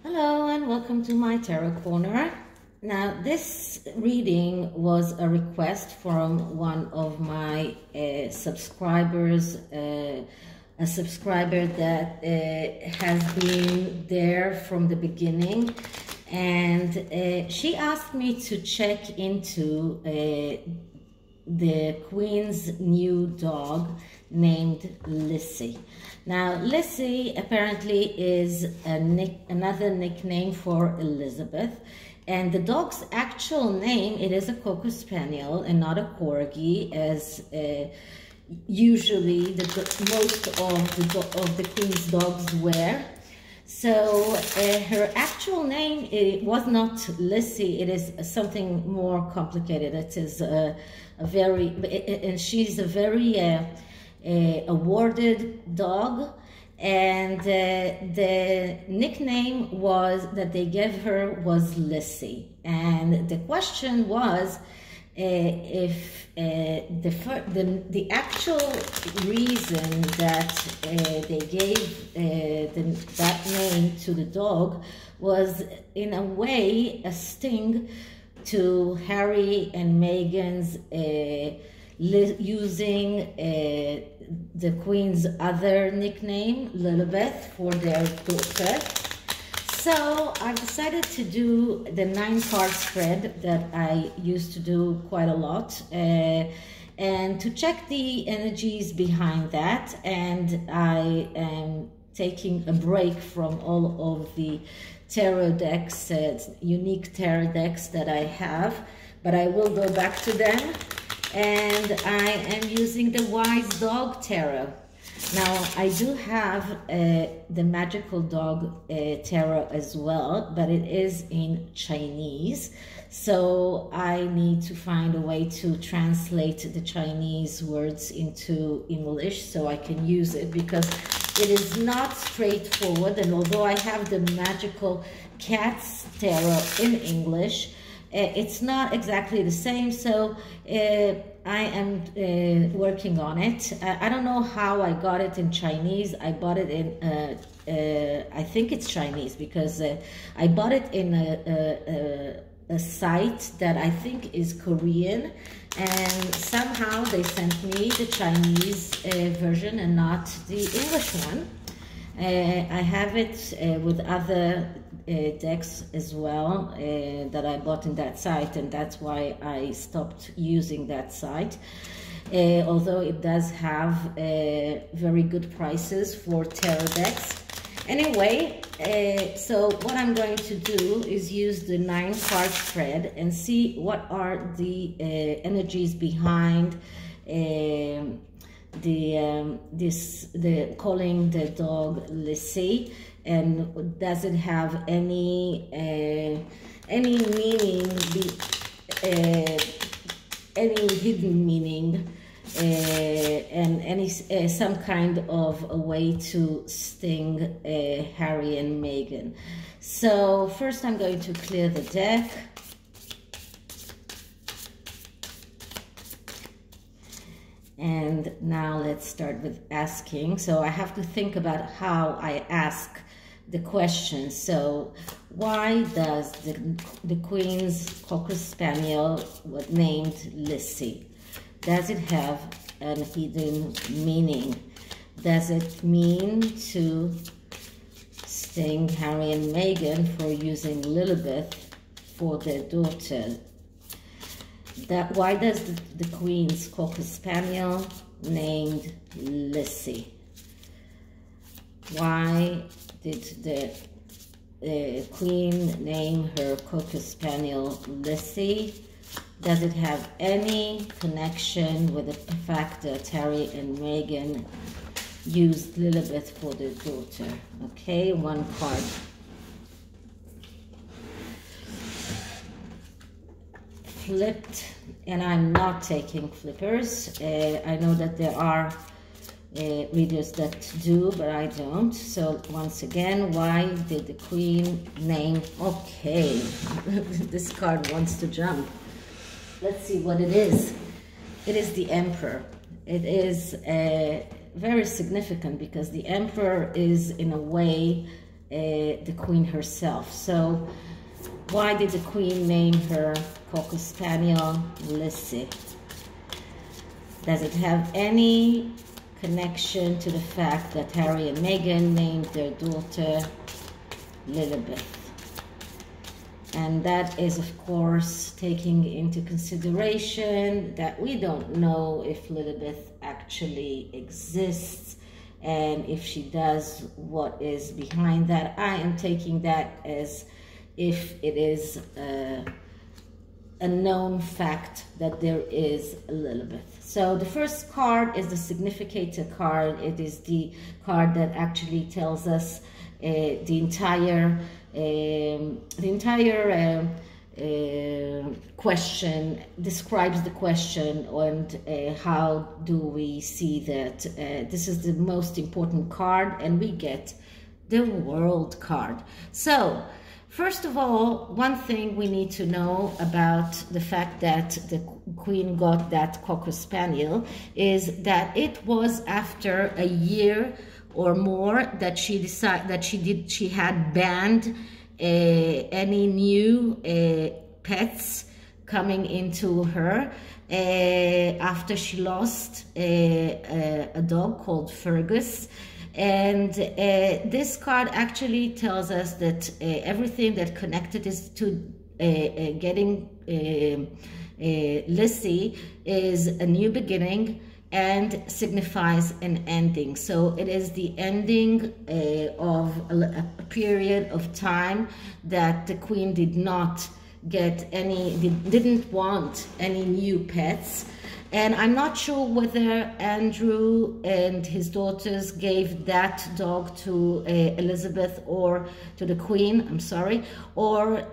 Hello and welcome to my tarot corner. Now this reading was a request from one of my subscribers, a subscriber that has been there from the beginning, and she asked me to check into the Queen's new dog named Lissy. Now, Lissy apparently is another nickname for Elizabeth, and the dog's actual name, it is a Cocker Spaniel and not a Corgi, as usually most of the Queen's dogs were. So her actual name, it was not Lissy, it is something more complicated. It is and she's a very awarded dog, and the nickname that they gave her was Lissy. And the question was if the actual reason that they gave that name to the dog was in a way a sting to Harry and Meghan's using the Queen's other nickname, Lilibet, for their daughter. So I've decided to do the 9-card spread that I used to do quite a lot, and to check the energies behind that. And I am taking a break from all of the tarot decks, unique tarot decks that I have, but I will go back to them. And I am using the Wise Dog Tarot. Now, I do have the Magical Dog Tarot as well, but it is in Chinese. So I need to find a way to translate the Chinese words into English so I can use it, because it is not straightforward. And although I have the Magical Cats Tarot in English, it's not exactly the same, so I am working on it. I don't know how I got it in Chinese. I bought it in, I think it's Chinese, because I bought it in a site that I think is Korean, and somehow they sent me the Chinese version and not the English one. I have it with other decks as well that I bought in that site, and that's why I stopped using that site, although it does have very good prices for tarot decks. Anyway, so what I'm going to do is use the 9-card spread and see what are the energies behind calling the dog Lissy, and does it have any meaning, any hidden meaning, and any some kind of a way to sting Harry and Meghan. So first I'm going to clear the deck. And now let's start with asking. So I have to think about how I ask the question. So why does the Queen's Cocker Spaniel was named Lissy? Does it have a hidden meaning? Does it mean to sting Harry and Meghan for using Lilibet for their daughter? Why does the Queen's Cocker Spaniel named Lissy? Why did the Queen name her Cocker Spaniel Lissy? Does it have any connection with the fact that Harry and Meghan used Lilibet for their daughter? Okay, one card. Flipped, and I'm not taking flippers. I know that there are readers that do, but I don't. So once again, why did the Queen name? Okay, this card wants to jump. Let's see what it is. It is the Emperor. It is very significant because the Emperor is in a way the queen herself. So why did the queen name her Cocker Spaniel Lissy? Does it have any connection to the fact that Harry and Meghan named their daughter Lilibet? And that is, of course, taking into consideration that we don't know if Lilibet actually exists, and if she does, what is behind that. I am taking that as if it is a known fact that there is a Lilibet. So the first card is the significator card. It is the card that actually tells us the entire question, describes the question, and how do we see that this is the most important card, and we get the World card. So first of all, one thing we need to know about the fact that the queen got that Cocker Spaniel is that it was after a year or more that she decided that she had banned any new pets coming into her after she lost a dog called Fergus. And this card actually tells us that everything that connected is to getting Lissy is a new beginning and signifies an ending. So it is the ending of a period of time that the queen did not get any, didn't want any new pets. And I'm not sure whether Andrew and his daughters gave that dog to Elizabeth or to the Queen, I'm sorry, or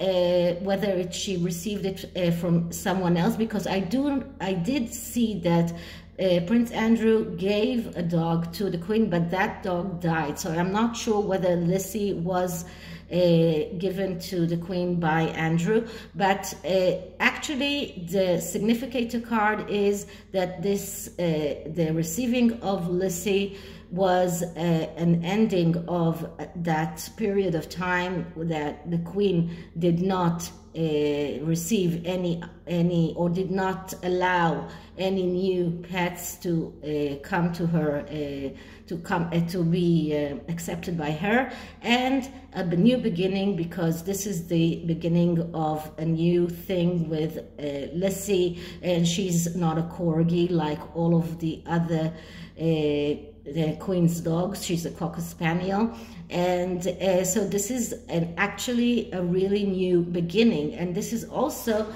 whether she received it from someone else, because I did see that Prince Andrew gave a dog to the Queen, but that dog died. So I'm not sure whether Lissy was given to the Queen by Andrew, but actually the significator card is that this the receiving of Lissy was an ending of that period of time that the Queen did not receive any or did not allow any new pets to come to her, to be accepted by her, and a new beginning, because this is the beginning of a new thing with Lissy, and she's not a corgi like all of the other the Queen's dogs. She's a Cocker Spaniel, and so this is actually a really new beginning. And this is also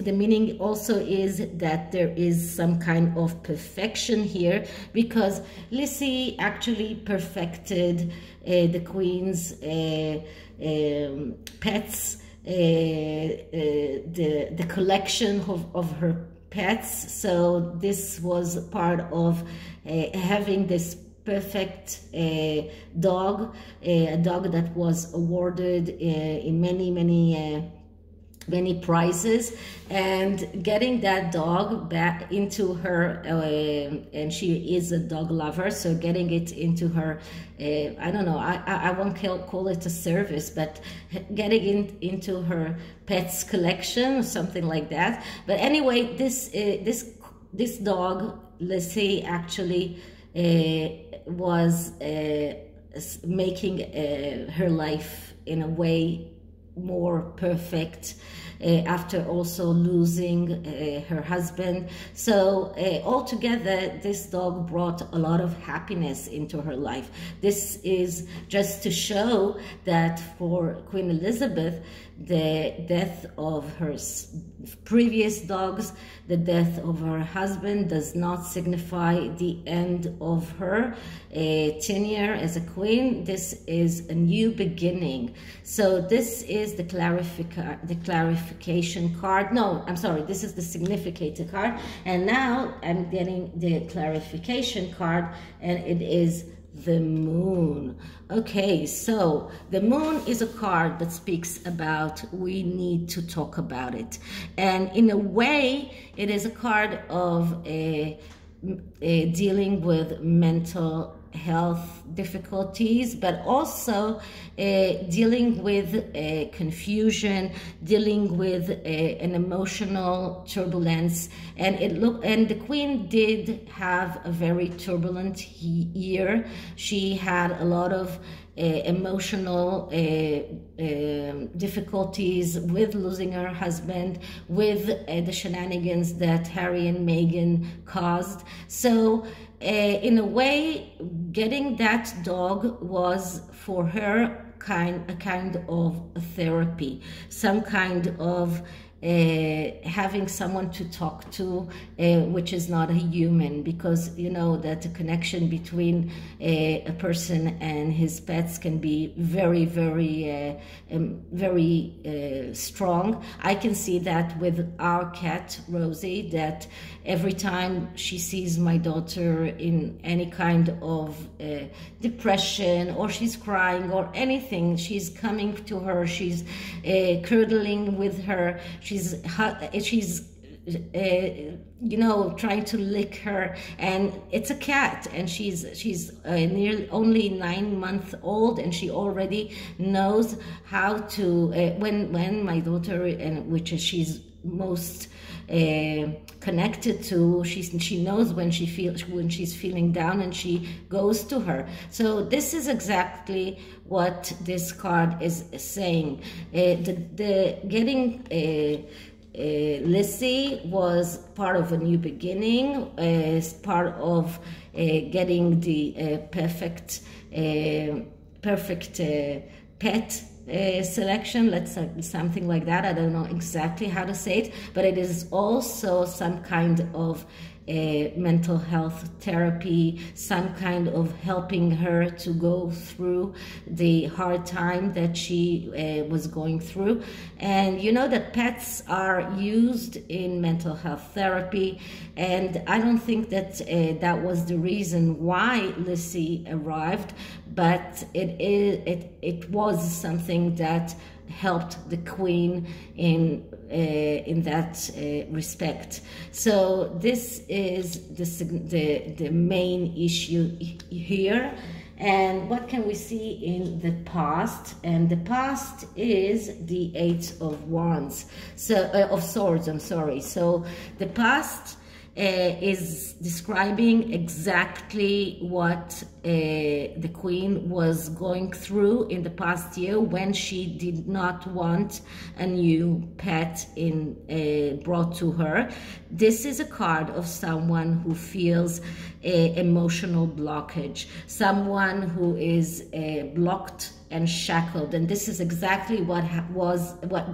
the meaning also is that there is some kind of perfection here, because Lissy actually perfected the Queen's pets, the collection of her pets. So this was part of having this perfect dog, a dog that was awarded in many prizes, and getting that dog back into her, and she is a dog lover, so getting it into her, I don't know, I won't call it a service, but getting it into her pets collection or something like that. But anyway, this dog Lissy actually was making her life in a way more perfect after also losing her husband. So altogether, this dog brought a lot of happiness into her life. This is just to show that for Queen Elizabeth, the death of her previous dogs, the death of her husband does not signify the end of her tenure as a queen. This is a new beginning. So this is the clarification card. No, I'm sorry, this is the significator card. And now I'm getting the clarification card, and it is the Moon. Okay, so the Moon is a card that speaks about we need to talk about it, and in a way it is a card of dealing with mental health difficulties, but also dealing with confusion, dealing with an emotional turbulence. And the Queen did have a very turbulent year. She had a lot of emotional difficulties with losing her husband, with the shenanigans that Harry and Meghan caused. So in a way, getting that dog was for her a kind of therapy, some kind of having someone to talk to, which is not a human, because you know that the connection between a person and his pets can be very, very, very strong. I can see that with our cat Rosie, that every time she sees my daughter in any kind of depression, or she's crying or anything, she's coming to her, she's cuddling with her, she's you know, trying to lick her. And it's a cat, and she's nearly only 9 months old, and she already knows how to when my daughter, and which is she's most connected to, she knows when she's feeling down, and she goes to her. So this is exactly what this card is saying. Getting Lissy was part of a new beginning, is part of getting the perfect pet selection, let's say something like that. I don't know exactly how to say it, but it is also some kind of mental health therapy, some kind of helping her to go through the hard time that she was going through. And you know that pets are used in mental health therapy, and I don't think that that was the reason why Lissy arrived, but it was something that helped the Queen in that respect. So this is the main issue here. And what can we see in the past? And the past is the Eight of Wands, so of Swords, I'm sorry. So the past is describing exactly what the Queen was going through in the past year, when she did not want a new pet brought to her. This is a card of someone who feels emotional blockage, someone who is blocked and shackled, and this is exactly what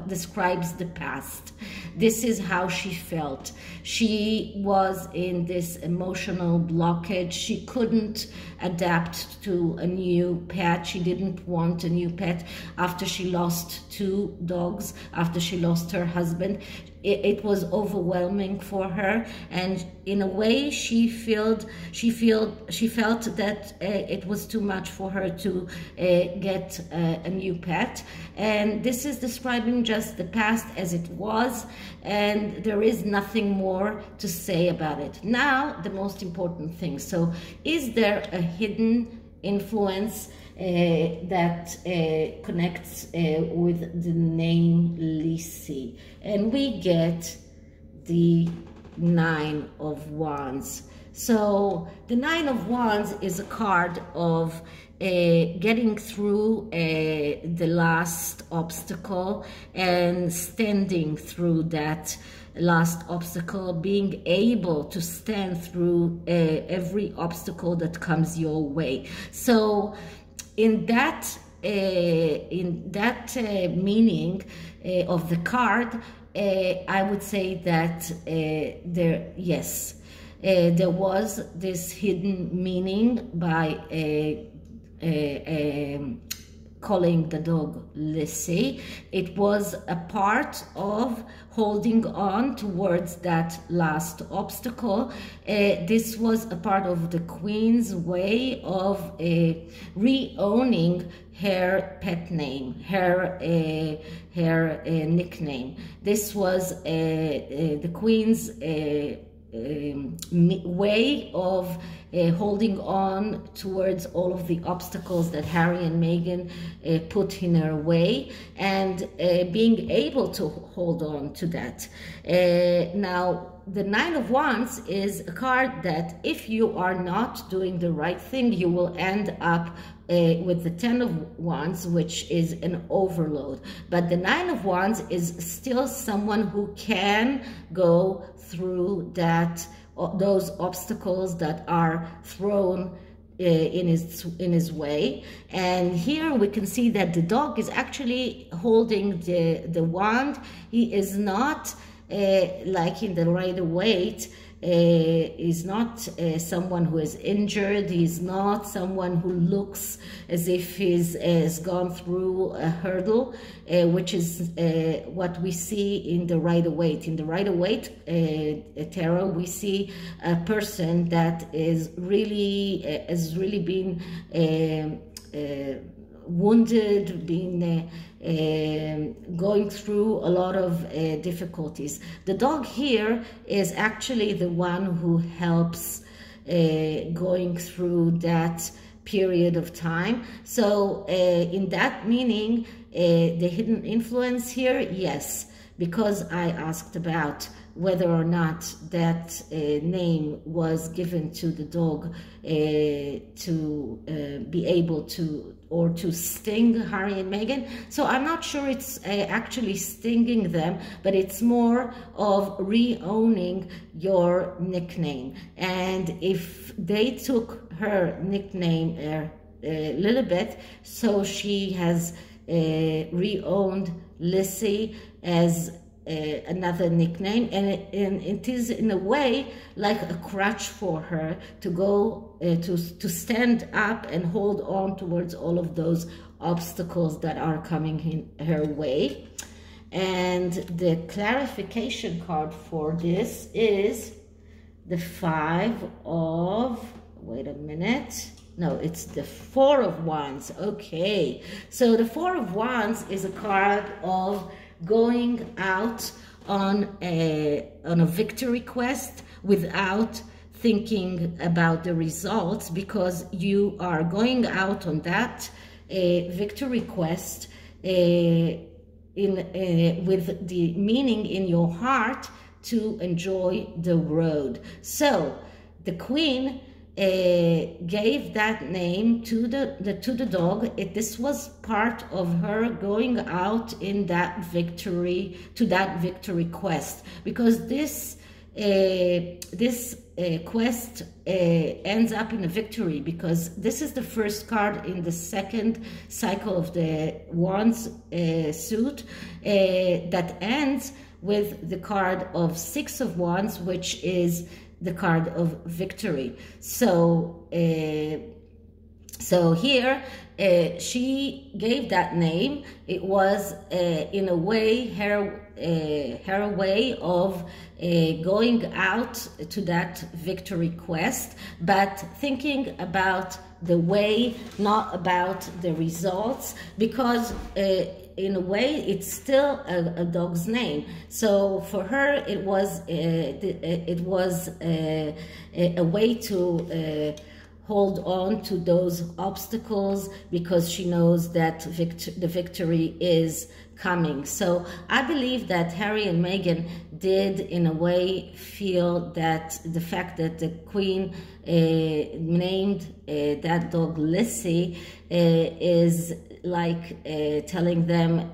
describes the past. This is how she felt. She was in this emotional blockage. She couldn't adapt to a new pet. She didn't want a new pet after she lost 2 dogs, after she lost her husband. It was overwhelming for her, and in a way she felt that it was too much for her to get a new pet. And this is describing just the past as it was, and there is nothing more to say about it. Now, the most important thing. So, is there a hidden influence that connects with the name Lissy? And we get the 9 of Wands. So the 9 of Wands is a card of getting through the last obstacle and standing through that last obstacle, being able to stand through every obstacle that comes your way. So in that meaning of the card, I would say that there was this hidden meaning by calling the dog Lissy. It was a part of holding on towards that last obstacle. This was a part of the Queen's way of re-owning her pet name, her nickname. This was the Queen's way of holding on towards all of the obstacles that Harry and Meghan put in her way, and being able to hold on to that. Now, the Nine of Wands is a card that if you are not doing the right thing, you will end up with the Ten of Wands, which is an overload. But the Nine of Wands is still someone who can go through that, those obstacles that are thrown in his way. And here we can see that the dog is actually holding the wand. He is not like in the Rider-Waite, is not someone who is injured. He's not someone who looks as if he's has gone through a hurdle, which is what we see in the Rider-Waite. In the Rider-Waite tarot, we see a person that is really has really been wounded, been going through a lot of difficulties. The dog here is actually the one who helps going through that period of time. So in that meaning, the hidden influence here, yes, because I asked about whether or not that name was given to the dog to be able to, or to sting Harry and Meghan. So I'm not sure it's actually stinging them, but it's more of re-owning your nickname. And if they took her nickname, Lilibet, so she has re-owned Lissy as another nickname, and it is in a way like a crutch for her to go to stand up and hold on towards all of those obstacles that are coming in her way. And the clarification card for this is the Five of, wait a minute, no, it's the Four of Wands. Okay, so the Four of Wands is a card of going out on a victory quest without thinking about the results, because you are going out on that victory quest with the meaning in your heart to enjoy the road. So the Queen gave that name to the dog. This was part of her going out in that victory, to that victory quest, because this quest ends up in a victory, because this is the first card in the second cycle of the Wands suit that ends with the card of Six of Wands, which is the card of victory. So so here she gave that name. It was in a way her way of going out to that victory quest, but thinking about the way, not about the results, because in a way it's still a dog's name. So for her it was a way to hold on to those obstacles, because she knows that the victory is coming. So I believe that Harry and Meghan did in a way feel that the fact that the Queen named that dog Lissy is like telling them,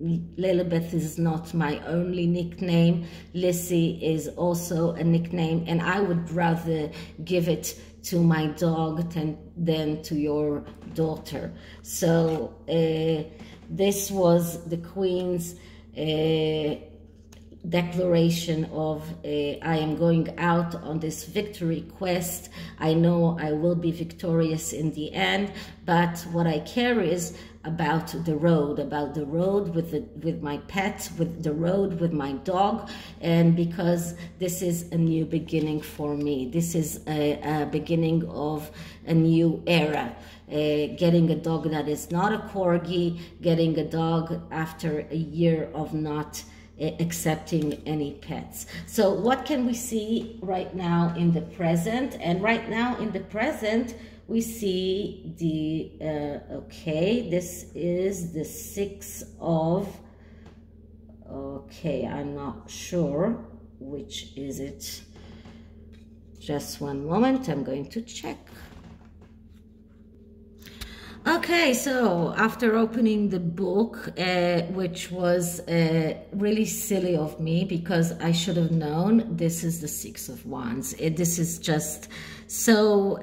Lilibet is not my only nickname. Lissy is also a nickname, and I would rather give it to my dog than to your daughter. So this was the Queen's declaration of I am going out on this victory quest. I know I will be victorious in the end, but what I care is about the road with my pet, with the road with my dog, and because this is a new beginning for me. This is a beginning of a new era. Getting a dog that is not a corgi, getting a dog after a year of not accepting any pets. So what can we see right now in the present? And right now in the present, we see the, okay, this is the 6 of, okay, I'm not sure which is it. Just one moment, I'm going to check. Okay, so after opening the book, which was really silly of me because I should have known, this is the 6 of Wands. This is just so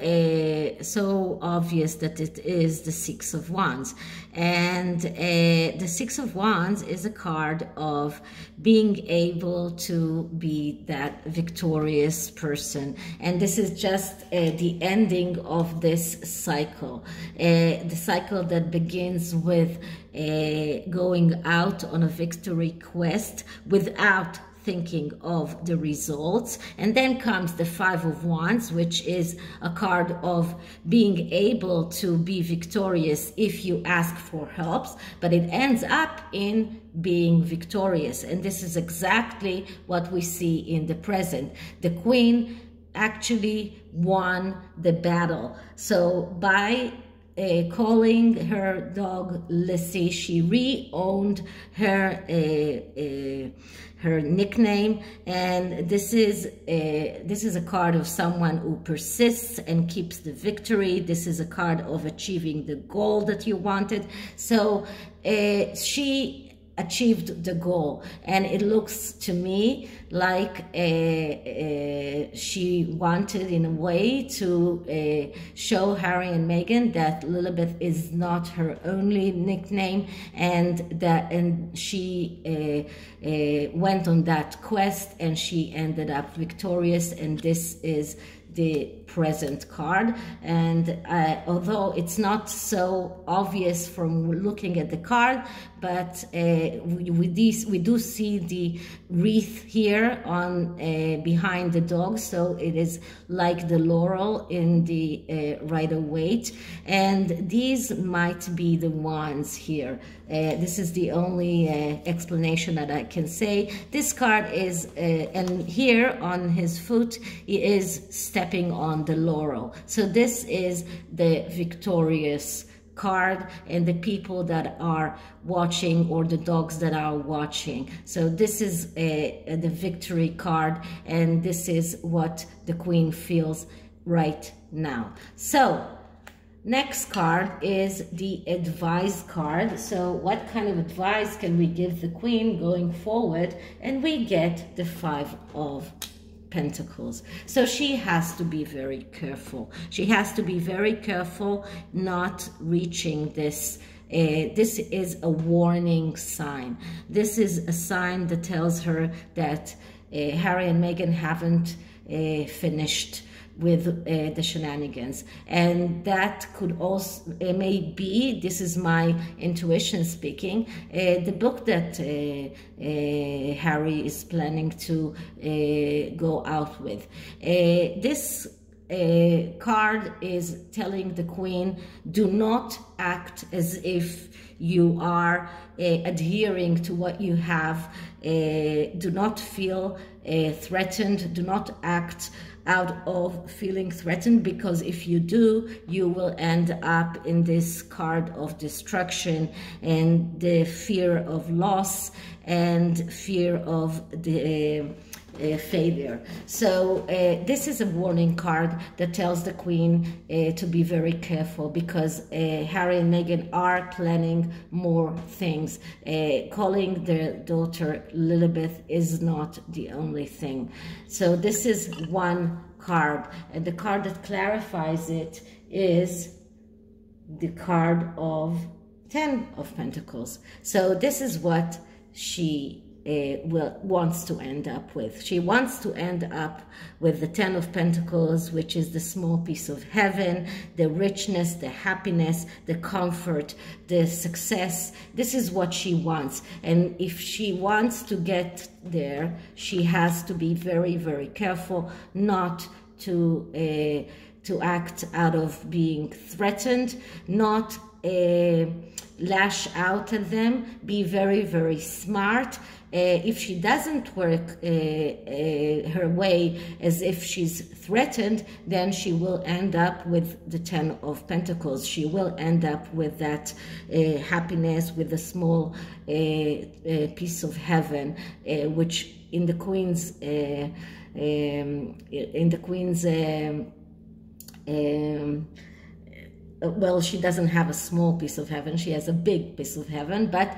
so obvious that it is the 6 of Wands. And the 6 of Wands is a card of being able to be that victorious person. And this is just the ending of this cycle. The cycle that begins with going out on a victory quest without thinking of the results. And then comes the 5 of Wands, which is a card of being able to be victorious if you ask for help, but it ends up in being victorious. And this is exactly what we see in the present. The Queen actually won the battle. So by calling her dog Lissy, she re-owned her her nickname, and this is a card of someone who persists and keeps the victory. This is a card of achieving the goal that you wanted. So she achieved the goal, and it looks to me like she wanted in a way to show Harry and Meghan that Lilibet is not her only nickname, and she went on that quest and she ended up victorious. And this is the present card. And although it's not so obvious from looking at the card, but we do see the wreath here on behind the dog, so it is like the laurel in the Rider-Waite, and these might be the ones here. This is the only explanation that I can say. This card is, and here on his foot, he is stepping on the laurel. So this is the victorious card, and the people that are watching, or the dogs that are watching. So this is the victory card, and this is what the Queen feels right now. So next card is the advice card. So what kind of advice can we give the Queen going forward? And we get the 5 of Pentacles. So she has to be very careful. She has to be very careful not reaching this. This is a warning sign. This is a sign that tells her that Harry and Meghan haven't finished with the shenanigans, and that could also maybe, this is my intuition speaking, the book that Harry is planning to go out with. This card is telling the Queen, do not act as if you are adhering to what you have. Do not feel threatened. Do not act out of feeling threatened, because if you do, you will end up in this card of destruction and the fear of loss and fear of the failure. So this is a warning card that tells the Queen to be very careful, because Harry and Meghan are planning more things. Calling their daughter Lilibet is not the only thing. So this is one card, and the card that clarifies it is the card of 10 of Pentacles. So this is what she wants to end up with. She wants to end up with the 10 of Pentacles, which is the small piece of heaven, the richness, the happiness, the comfort, the success. This is what she wants. And if she wants to get there, she has to be very, very careful not to act out of being threatened, not lash out at them. Be very, very smart. If she doesn't work her way as if she's threatened, then she will end up with the 10 of Pentacles. She will end up with that happiness, with a small piece of heaven, which in the Queen's well, she doesn't have a small piece of heaven, she has a big piece of heaven, but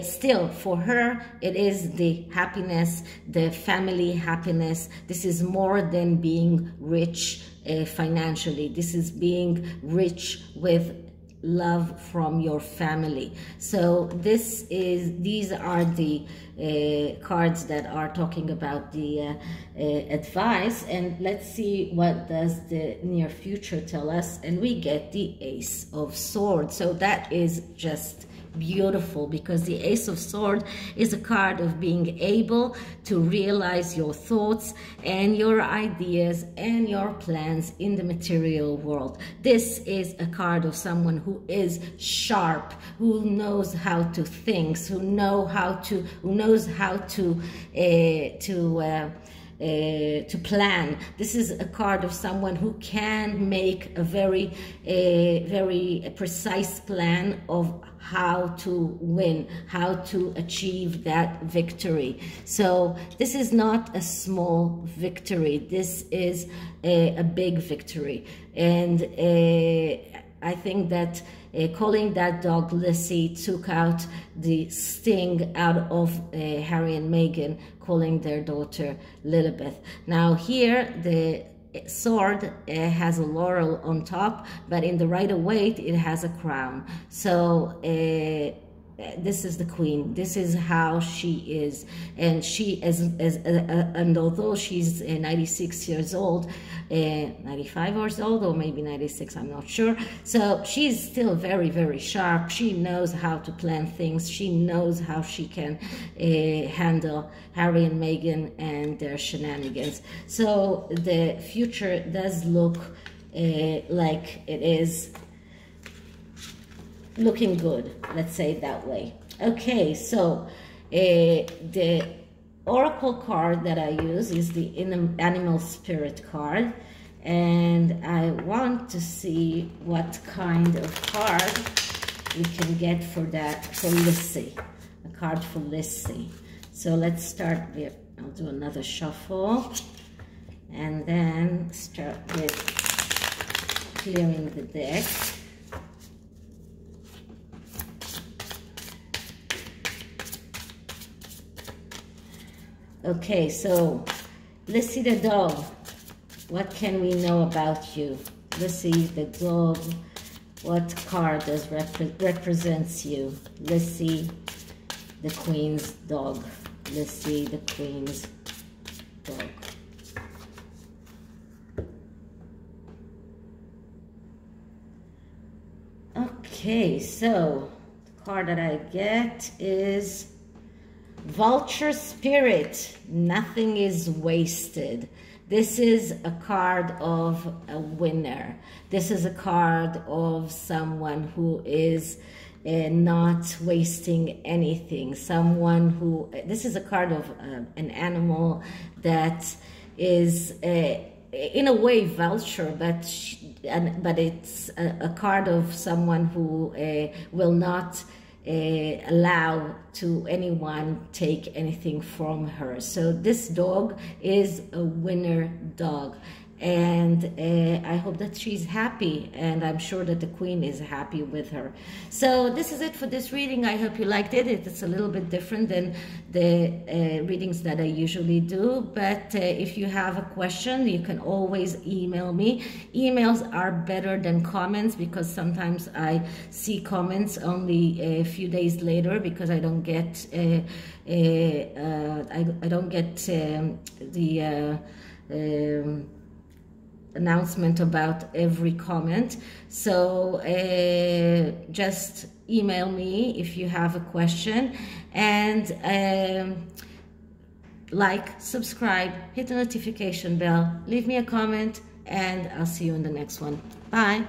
still for her it is the happiness, the family happiness. This is more than being rich financially. This is being rich with love from your family. So these are the cards that are talking about the advice, and let's see what does the near future tell us. And we get the Ace of Swords. So that is just beautiful, because the Ace of Swords is a card of being able to realize your thoughts and your ideas and your plans in the material world. This is a card of someone who is sharp, who knows how to think, who knows how to plan. This is a card of someone who can make a very precise plan of how to win, how to achieve that victory. So this is not a small victory. This is a big victory. And I think that calling that dog Lissy took out the sting out of Harry and Meghan calling their daughter Lilibet. Now here the sword has a laurel on top, but in the Rider-Waite it has a crown. So this is the Queen. This is how she is, and she and although she's 96 years old, 95 years old, or maybe 96, I'm not sure. So she's still very, very sharp. She knows how to plan things. She knows how she can handle Harry and Meghan and their shenanigans. So the future does look like it is looking good, let's say it that way. Okay, so the oracle card that I use is the animal spirit card, and I want to see what kind of card we can get for that, for Lissy, a card for Lissy. So let's start with, I'll do another shuffle and then start with clearing the deck. Okay, so Lissy the dog, what can we know about you? Lissy the dog, what card does represents you? Lissy the Queen's dog. Lissy the Queen's dog. Okay, so the card that I get is Vulture Spirit. Nothing is wasted. This is a card of a winner. This is a card of someone who is not wasting anything. Someone who, this is a card of an animal that is in a way vulture, but it's a card of someone who will not allow to anyone take anything from her. So this dog is a winner dog, and I hope that she's happy, and I'm sure that the Queen is happy with her. So this is it for this reading. I hope you liked it. It's a little bit different than the readings that I usually do, but if you have a question, you can always email me. Emails are better than comments, because sometimes I see comments only a few days later, because I don't get I don't get the announcement about every comment. So just email me if you have a question, and like, subscribe, hit the notification bell, leave me a comment, and I'll see you in the next one. Bye.